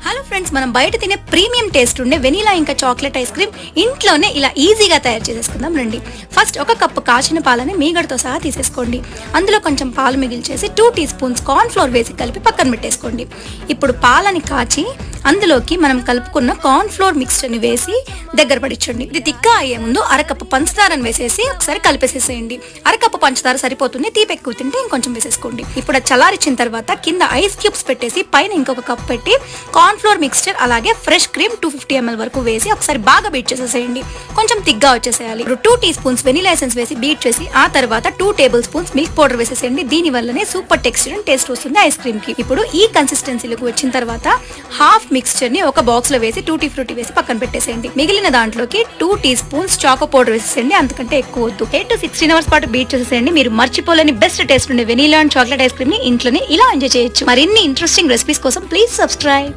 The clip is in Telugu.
హలో ఫ్రెండ్స్, మనం బయట తినే ప్రీమియం టేస్ట్ ఉండే వెనీలా ఇంకా చాక్లెట్ ఐస్ క్రీమ్ ఇంట్లోనే ఇలా ఈజీగా తయారు చేసేసుకుందాం రండి. ఫస్ట్ ఒక కప్పు కాచిన పాలని మీగడతో సహా తీసేసుకోండి. అందులో కొంచెం పాలు మిగిల్చేసి 2 టీ స్పూన్స్ కార్న్ ఫ్లోర్ వేసి కలిపి పక్కన పెట్టేసుకోండి. ఇప్పుడు పాలని కాచి అందులోకి మనం కలుపుకున్న కార్న్ ఫ్లోర్ మిక్స్చర్ని వేసి దగ్గర పడిచ్చండి. ఇది తిక్కా అయ్యే ముందు అరకప్పు పంచదారని వేసేసి ఒకసారి కలిపేసేసేయండి. అరకప్పు పంచదార సరిపోతుంది, తీపి ఎక్కువ తింటే ఇంకొంచెం వేసేసుకోండి. ఇప్పుడు చల్లారిచ్చిన తర్వాత కింద ఐస్ క్యూబ్స్ పెట్టేసి పైన ఇంకొక కప్ పెట్టి కార్న్ ఫ్లోర్ మిక్స్చర్ అలాగే ఫ్రెష్ క్రీమ్ 250 ml వరకు వేసి ఒకసారి బాగా బీట్ చేసేసేయండి. కొంచెం తిగ్గా వచ్చేసేయాలి. 2 టీ స్పూన్స్ వెనిలా ఎసెన్స్ వేసి బీట్ చేసి ఆ తర్వాత 2 టేబుల్ స్పూన్స్ మిల్క్ పౌడర్ వేసేసేయండి. దీని వల్లనే సూపర్ టెక్స్చర్ అండ్ టేస్ట్ వస్తుంది ఐస్ క్రీమ్ కి. ఇప్పుడు ఈ కన్సిస్టెన్సీలోకి వచ్చిన తర్వాత హాఫ్ మిక్స్చర్ ని ఒక బాక్స్ లో వేసి టూటీ ఫ్రూటీ వేసి పక్కన పెట్టేసేయండి. మిగిలిన దాంట్లోకి 2 టీ స్పూన్స్ చాకో పౌడర్ వేసేసేయండి. అంతకంటే ఎక్కువ వద్దు. 8 to 16 hours పాటు బీట్ చేసేసేయండి. మీరు మర్చిపోలేని బెస్ట్ టేస్ట్ ఉండే vanilla and chocolate ice cream ని ఇంట్లోనే ఇలా ఎంజాయ్ చేయొచ్చు. మరిన్ని ఇంట్రెస్టింగ్ రెసిపీస్ కోసం ప్లీజ్ సబ్స్క్రైబ్.